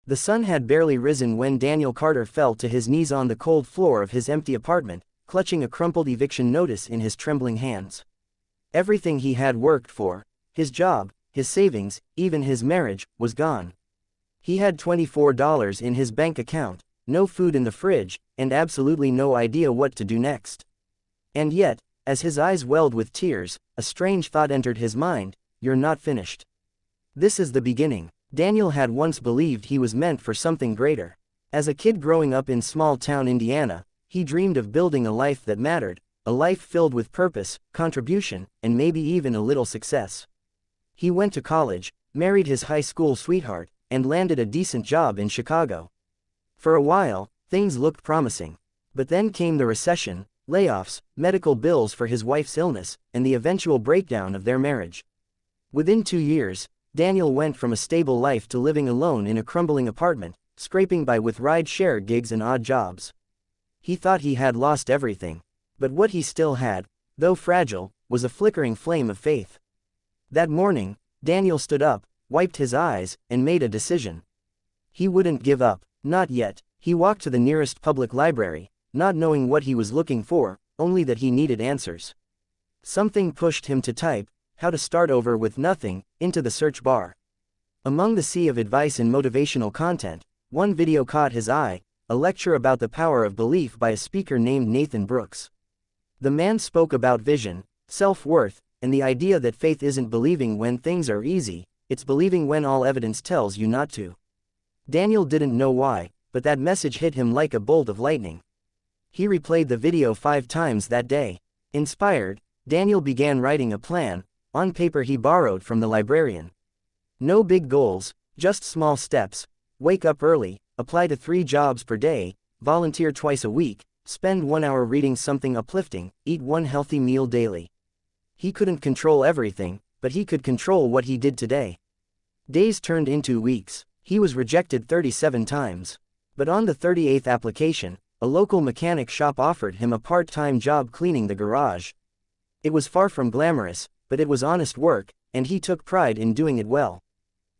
The sun had barely risen when Daniel Carter fell to his knees on the cold floor of his empty apartment, clutching a crumpled eviction notice in his trembling hands. Everything he had worked for, his job, his savings, even his marriage, was gone. He had $24 in his bank account, no food in the fridge, and absolutely no idea what to do next. And yet, as his eyes welled with tears, a strange thought entered his mind: you're not finished. This is the beginning. Daniel had once believed he was meant for something greater. As a kid growing up in small-town Indiana, he dreamed of building a life that mattered, a life filled with purpose, contribution, and maybe even a little success. He went to college, married his high school sweetheart, and landed a decent job in Chicago. For a while, things looked promising. But then came the recession, layoffs, medical bills for his wife's illness, and the eventual breakdown of their marriage. Within 2 years, Daniel went from a stable life to living alone in a crumbling apartment, scraping by with ride-share gigs and odd jobs. He thought he had lost everything. But what he still had, though fragile, was a flickering flame of faith. That morning, Daniel stood up, wiped his eyes, and made a decision. He wouldn't give up, not yet. He walked to the nearest public library, not knowing what he was looking for, only that he needed answers. Something pushed him to type, "How to Start Over with Nothing," into the search bar. Among the sea of advice and motivational content, one video caught his eye, a lecture about the power of belief by a speaker named Nathan Brooks. The man spoke about vision, self-worth, and the idea that faith isn't believing when things are easy, it's believing when all evidence tells you not to. Daniel didn't know why, but that message hit him like a bolt of lightning. He replayed the video 5 times that day. Inspired, Daniel began writing a plan, on paper he borrowed from the librarian. No big goals, just small steps: wake up early, apply to 3 jobs per day, volunteer twice a week, spend 1 hour reading something uplifting, eat 1 healthy meal daily. He couldn't control everything, but he could control what he did today. Days turned into weeks. He was rejected 37 times. But on the 38th application, a local mechanic shop offered him a part-time job cleaning the garage. It was far from glamorous, but it was honest work, and he took pride in doing it well.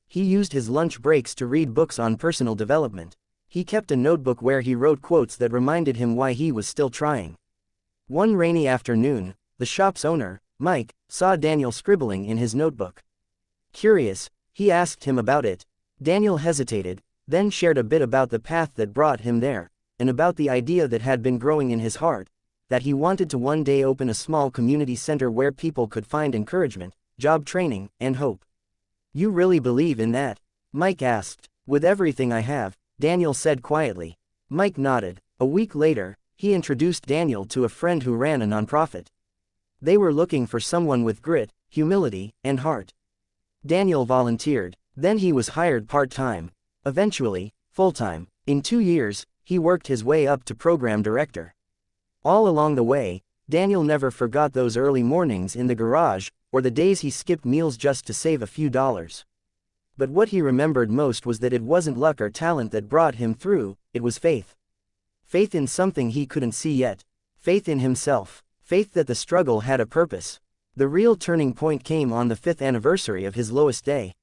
He used his lunch breaks to read books on personal development. He kept a notebook where he wrote quotes that reminded him why he was still trying. One rainy afternoon, the shop's owner, Mike, saw Daniel scribbling in his notebook. Curious, he asked him about it. Daniel hesitated, then shared a bit about the path that brought him there, and about the idea that had been growing in his heart, that he wanted to one day open a small community center where people could find encouragement, job training, and hope. "You really believe in that?" Mike asked. "With everything I have," Daniel said quietly. Mike nodded. A week later, he introduced Daniel to a friend who ran a nonprofit. They were looking for someone with grit, humility, and heart. Daniel volunteered. Then he was hired part-time. Eventually, full-time. In 2 years, he worked his way up to program director. All along the way, Daniel never forgot those early mornings in the garage, or the days he skipped meals just to save a few dollars. But what he remembered most was that it wasn't luck or talent that brought him through, it was faith. Faith in something he couldn't see yet. Faith in himself. Faith that the struggle had a purpose. The real turning point came on the 5th anniversary of his lowest day.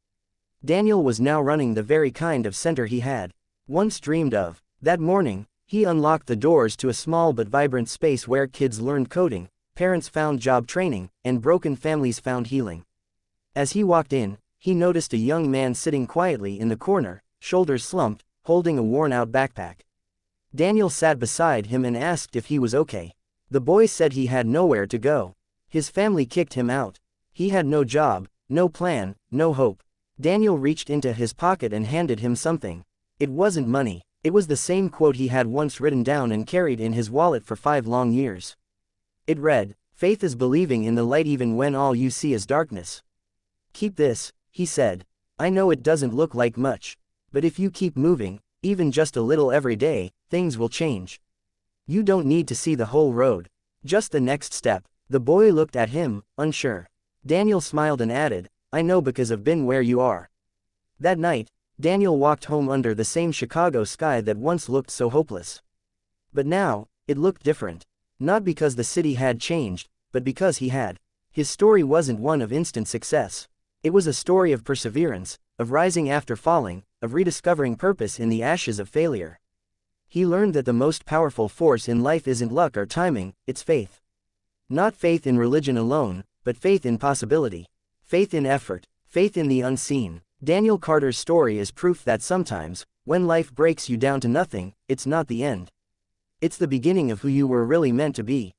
Daniel was now running the very kind of center he had once dreamed of. That morning, he unlocked the doors to a small but vibrant space where kids learned coding, parents found job training, and broken families found healing. As he walked in, he noticed a young man sitting quietly in the corner, shoulders slumped, holding a worn-out backpack. Daniel sat beside him and asked if he was okay. The boy said he had nowhere to go. His family kicked him out. He had no job, no plan, no hope. Daniel reached into his pocket and handed him something. It wasn't money. It was the same quote he had once written down and carried in his wallet for 5 long years. It read, "Faith is believing in the light even when all you see is darkness." "Keep this," he said. "I know it doesn't look like much. But if you keep moving, even just a little every day, things will change. You don't need to see the whole road. Just the next step." The boy looked at him, unsure. Daniel smiled and added, "I know because I've been where you are." That night, Daniel walked home under the same Chicago sky that once looked so hopeless. But now, it looked different. Not because the city had changed, but because he had. His story wasn't one of instant success. It was a story of perseverance, of rising after falling, of rediscovering purpose in the ashes of failure. He learned that the most powerful force in life isn't luck or timing, it's faith. Not faith in religion alone, but faith in possibility. Faith in effort, faith in the unseen. Daniel Carter's story is proof that sometimes, when life breaks you down to nothing, it's not the end. It's the beginning of who you were really meant to be.